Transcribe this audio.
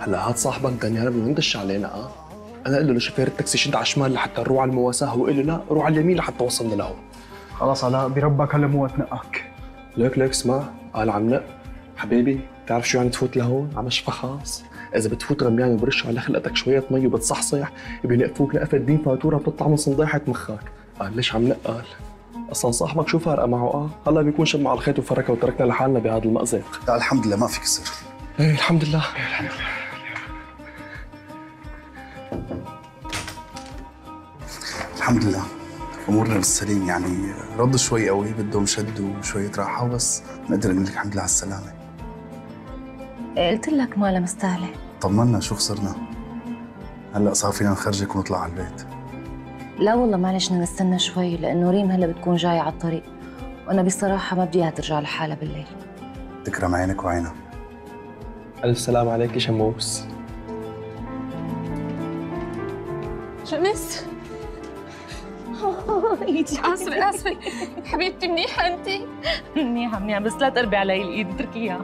هلا هاد صاحبك دانيال بده يندش علينا انا قل له لشوفير التاكسي شد على الشمال لحتى نروح على المواساة، هو قال له لا روح على اليمين لحتى وصلنا لهون. خلاص علاء بربك هلا مو تنقك. ليك اسمع، قال عم نق حبيبي، بتعرف شو يعني تفوت لهون على مشفى خاص؟ اذا بتفوت رميان وبرشوا على خلقتك شويه مي وبتصحصح بينقفوك نقفه دين فاتوره بتطلع من صنديحه مخك. قال ليش عم نق؟ قال اصلا صاحبك شو فارقه معه؟ هلا بيكون شم على الخيط وفركه وتركنا لحالنا بهذا المأزق. لا الحمد لله ما في كسر. ايه الحمد لله. الحمد لله امورنا بالسليم، يعني رد شوي قوي بدهم شد وشويه راحه، وبس نقدر نقول لك الحمد لله على السلامه. قلت لك ما لها مستاهله. طمنا شو خسرنا؟ هلا صار فينا نخرجك ونطلع على البيت. لا والله معلش بدنا نستنى شوي لانه ريم هلا بتكون جايه على الطريق، وانا بصراحه ما بدي اياها ترجع لحالها بالليل. تكرم عينك وعينها. الف سلام عليك يا شموس. شمس ايدي. اسفه حبيبتي، منيحه انت؟ منيحه بس لا تقربي علي الايد اتركيها.